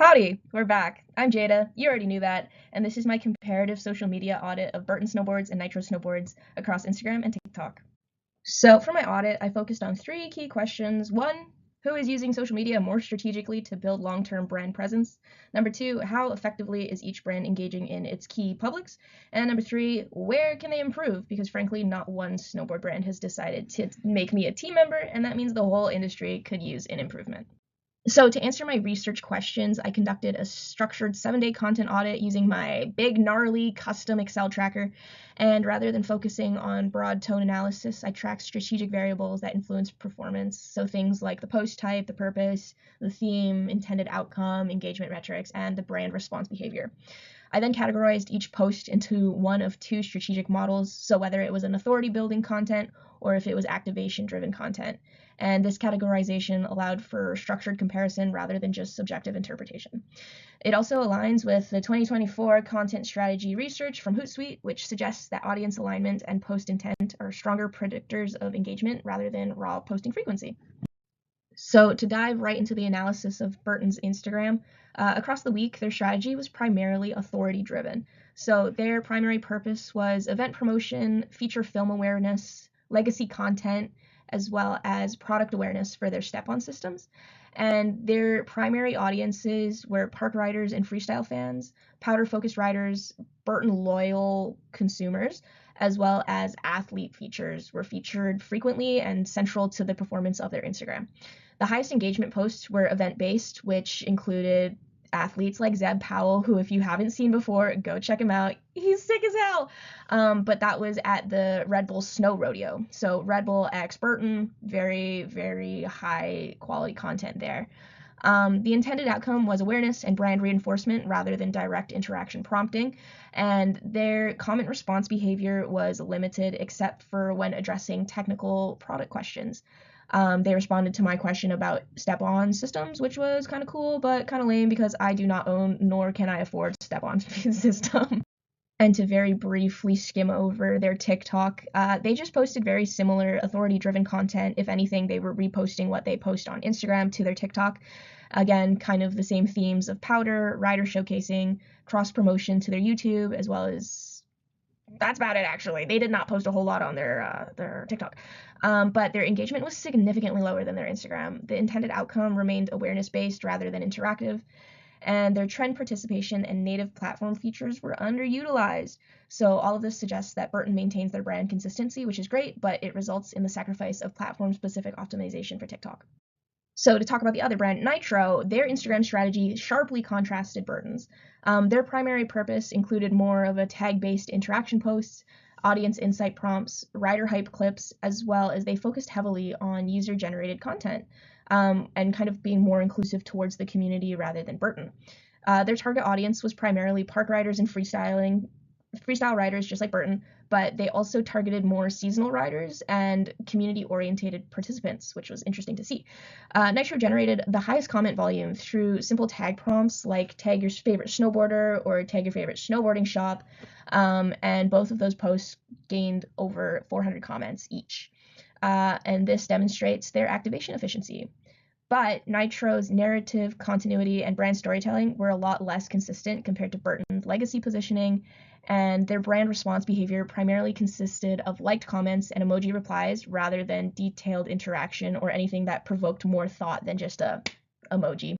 Howdy, we're back. I'm Jada, you already knew that, and this is my comparative social media audit of Burton snowboards and Nitro snowboards across Instagram and TikTok. So for my audit, I focused on three key questions. One, who is using social media more strategically to build long-term brand presence? Number two, how effectively is each brand engaging in its key publics? And number three, where can they improve? Because frankly, not one snowboard brand has decided to make me a team member, and that means the whole industry could use an improvement. So to answer my research questions, I conducted a structured 7-day content audit using my big, gnarly custom Excel tracker. And rather than focusing on broad tone analysis, I tracked strategic variables that influence performance. So things like the post type, the purpose, the theme, intended outcome, engagement metrics, and the brand response behavior. I then categorized each post into one of two strategic models, so whether it was an authority building content or if it was activation driven content. And this categorization allowed for structured comparison rather than just subjective interpretation. It also aligns with the 2024 content strategy research from Hootsuite, which suggests that audience alignment and post intent are stronger predictors of engagement rather than raw posting frequency. So to dive right into the analysis of Burton's Instagram, across the week, their strategy was primarily authority driven. So their primary purpose was event promotion, feature film awareness, legacy content, as well as product awareness for their step-on systems. And their primary audiences were park riders and freestyle fans, powder-focused riders, Burton loyal consumers, as well as athlete features were featured frequently and central to the performance of their Instagram. The highest engagement posts were event-based, which included athletes like Zeb Powell, who if you haven't seen before, go check him out. He's sick as hell. But that was at the Red Bull Snow Rodeo. So Red Bull X Burton, very, very high quality content there. The intended outcome was awareness and brand reinforcement rather than direct interaction prompting, and their comment response behavior was limited except for when addressing technical product questions. They responded to my question about step-on systems, which was kind of cool, but kind of lame because I do not own nor can I afford step-on system. And to very briefly skim over their TikTok, they just posted very similar authority-driven content. If anything, they were reposting what they post on Instagram to their TikTok. Again, kind of the same themes of powder, rider showcasing, cross-promotion to their YouTube, as well as that's about it actually. They did not post a whole lot on their TikTok. But their engagement was significantly lower than their Instagram. The intended outcome remained awareness-based rather than interactive, and their trend participation and native platform features were underutilized. So all of this suggests that Burton maintains their brand consistency, which is great, but it results in the sacrifice of platform-specific optimization for TikTok. So to talk about the other brand, Nitro, their Instagram strategy sharply contrasted Burton's. Their primary purpose included more of a tag-based interaction posts, audience insight prompts, rider hype clips, as well as they focused heavily on user-generated content and kind of being more inclusive towards the community rather than Burton. Their target audience was primarily park riders and freestyle riders, just like Burton, but they also targeted more seasonal riders and community-oriented participants, which was interesting to see. Nitro generated the highest comment volume through simple tag prompts like tag your favorite snowboarder or tag your favorite snowboarding shop, and both of those posts gained over 400 comments each. And this demonstrates their activation efficiency. But Nitro's narrative, continuity, and brand storytelling were a lot less consistent compared to Burton's legacy positioning, and their brand response behavior primarily consisted of liked comments and emoji replies rather than detailed interaction or anything that provoked more thought than just a emoji.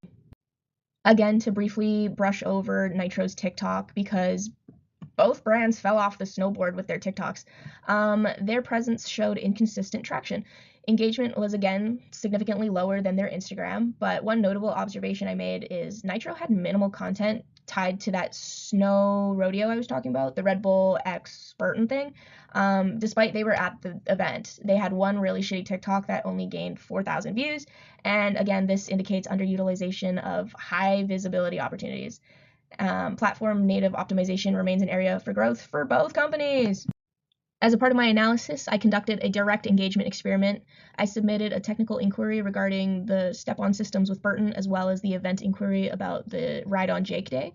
Again, to briefly brush over Nitro's TikTok, because both brands fell off the snowboard with their TikToks. Their presence showed inconsistent traction. Engagement was again significantly lower than their Instagram, but one notable observation I made is Nitro had minimal content tied to that snow rodeo I was talking about, the Red Bull X Burton thing. Despite they were at the event, they had one really shitty TikTok that only gained 4,000 views, and again, this indicates underutilization of high visibility opportunities. Platform native optimization remains an area for growth for both companies. As a part of my analysis, I conducted a direct engagement experiment. I submitted a technical inquiry regarding the step-on systems with Burton, as well as the event inquiry about the Ride on Jake Day.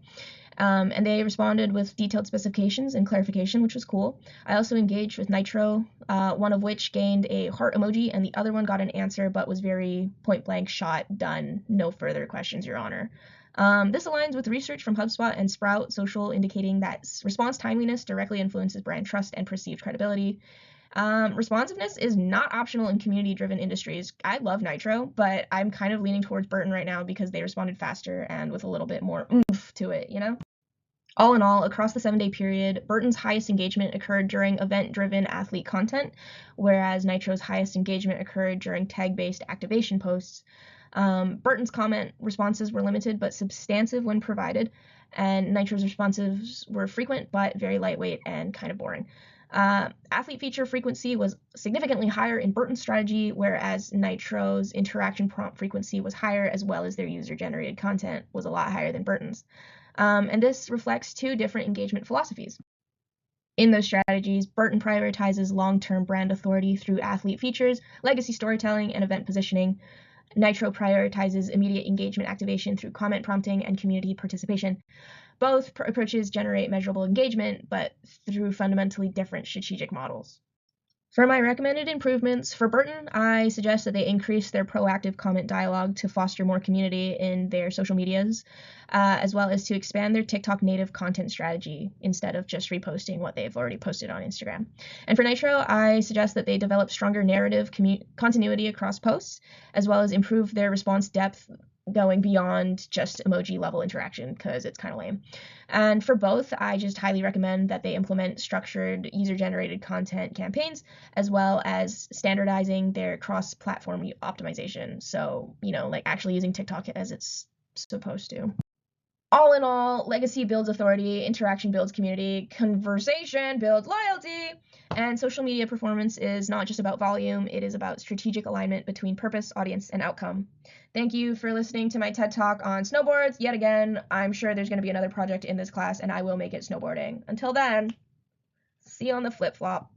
And they responded with detailed specifications and clarification, which was cool. I also engaged with Nitro, one of which gained a heart emoji, and the other one got an answer, but was very point-blank shot, done, no further questions, Your Honor. This aligns with research from HubSpot and Sprout Social indicating that response timeliness directly influences brand trust and perceived credibility. Responsiveness is not optional in community-driven industries. I love Nitro, but I'm kind of leaning towards Burton right now because they responded faster and with a little bit more oomph to it, you know? All in all, across the 7-day period, Burton's highest engagement occurred during event-driven athlete content, whereas Nitro's highest engagement occurred during tag-based activation posts. Burton's comment responses were limited but substantive when provided, and Nitro's responses were frequent but very lightweight and kind of boring. Athlete feature frequency was significantly higher in Burton's strategy, whereas Nitro's interaction prompt frequency was higher, as well as their user-generated content was a lot higher than Burton's. And this reflects two different engagement philosophies. In those strategies, Burton prioritizes long-term brand authority through athlete features, legacy storytelling, and event positioning. Nitro prioritizes immediate engagement activation through comment prompting and community participation. Both approaches generate measurable engagement, but through fundamentally different strategic models. For my recommended improvements for Burton, I suggest that they increase their proactive comment dialogue to foster more community in their social medias, as well as to expand their TikTok native content strategy instead of just reposting what they've already posted on Instagram. And for Nitro, I suggest that they develop stronger narrative continuity across posts, as well as improve their response depth going beyond just emoji level interaction, because it's kind of lame. And for both, I just highly recommend that they implement structured user-generated content campaigns, as well as standardizing their cross-platform optimization. So, like actually using TikTok as it's supposed to. All in all, legacy builds authority, interaction builds community, conversation builds loyalty, and social media performance is not just about volume, it is about strategic alignment between purpose, audience, and outcome. Thank you for listening to my TED Talk on snowboards. Yet again, I'm sure there's going to be another project in this class, and I will make it snowboarding. Until then, see you on the flip-flop.